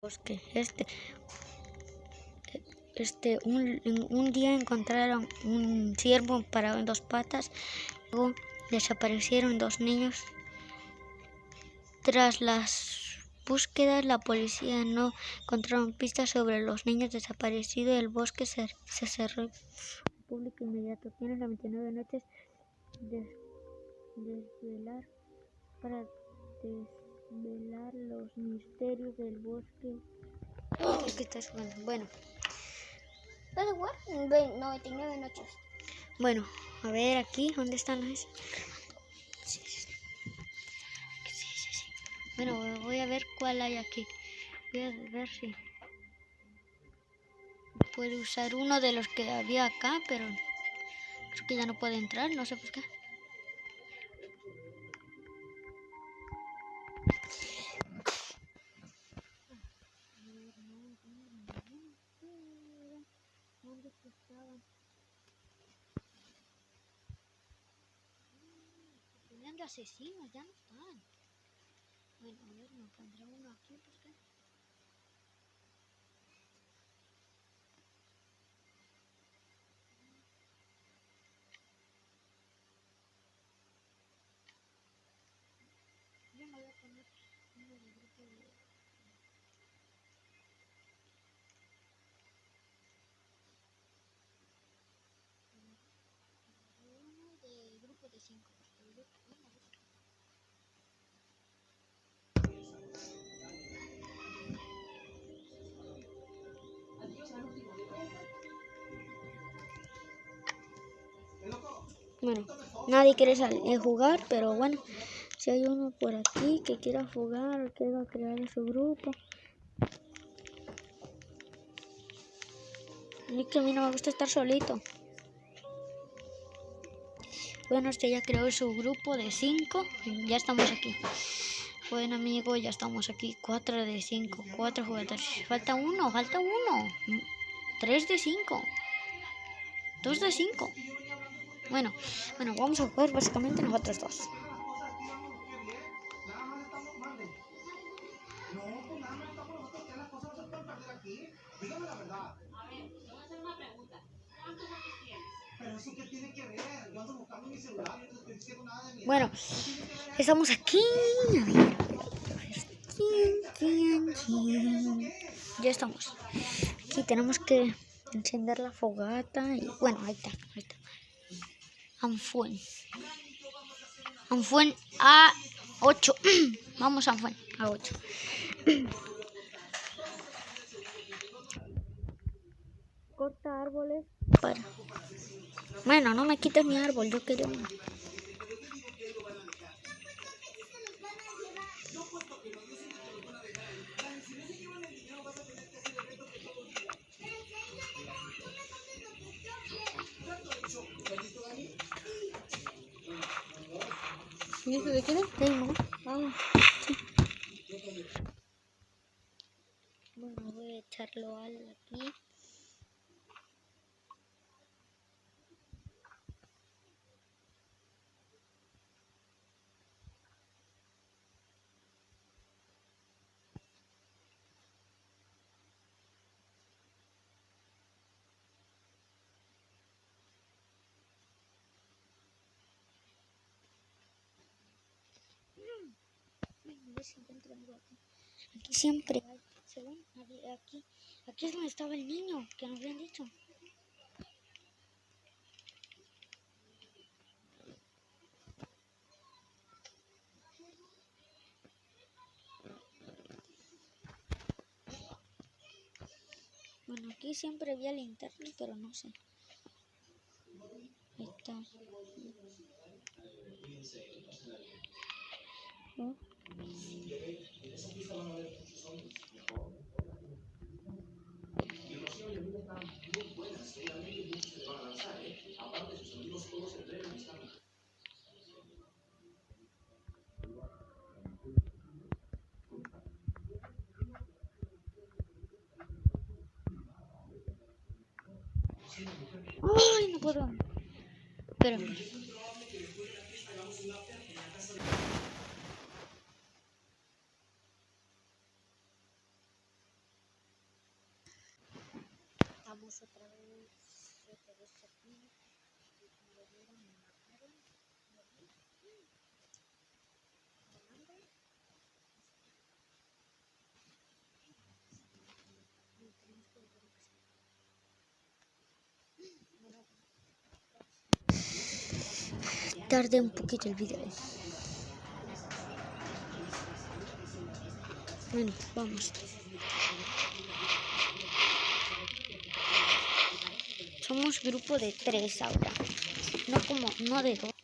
bosque. Un día encontraron un ciervo parado en dos patas. Luego desaparecieron dos niños. Tras las búsquedas, la policía no encontraron pistas sobre los niños desaparecidos. El bosque se cerró al público inmediato. Tienen 99 noches para desvelar los misterios del bosque. ¿Qué estás jugando? Bueno. ¿Vas a jugar? 99 noches. Bueno, a ver aquí, ¿dónde están las? Sí. Bueno, voy a ver cuál hay aquí. Voy a ver si puedo usar uno de los que había acá, pero creo que ya no puede entrar, no sé por qué. ¿Dónde estaban? Tenían de asesinos, ya no están. Bueno, a ver, me pondré uno aquí, ¿por qué? Yo me voy a poner uno del grupo de... Uno del grupo de 5, porque el grupo... Bueno, nadie quiere jugar, pero bueno, si hay uno por aquí que quiera jugar o quiera crear su grupo. Es que a mí no me gusta estar solito. Bueno, ya creó su grupo de 5, ya estamos aquí. Bueno, amigos, ya estamos aquí. 4 de 5, 4 jugadores. Falta uno. 3 de 5. 2 de 5. Bueno, vamos a jugar básicamente nosotros dos. Dígame la verdad. A ver, te voy a hacer una pregunta. ¿Cuántos años tienes? Pero eso qué tiene que ver. Yo ando buscando mi celular y no te estoy diciendo nada de mi edad. Bueno, estamos aquí. A ver. ¿Quién? Ya estamos. Aquí tenemos que encender la fogata y bueno, ahí está. Anfuen a 8. Vamos Anfuen a 8. Corta árboles para... Bueno, no me quites mi árbol, yo quería uno. ¿Y eso de qué es? Sí, mamá. Vamos. Sí. Bueno, voy a echarlo aquí. A ver si encuentro algo aquí. Aquí siempre hay. Según aquí es donde estaba el niño que nos habían dicho. Bueno, aquí siempre había linterna, pero no sé. Ahí está. ¿No? ¡Ay, no puedo! Espérame. Estamos otra vez aquí. Tardé un poquito el video. Bueno, vamos. Somos grupo de 3 ahora. No de 2.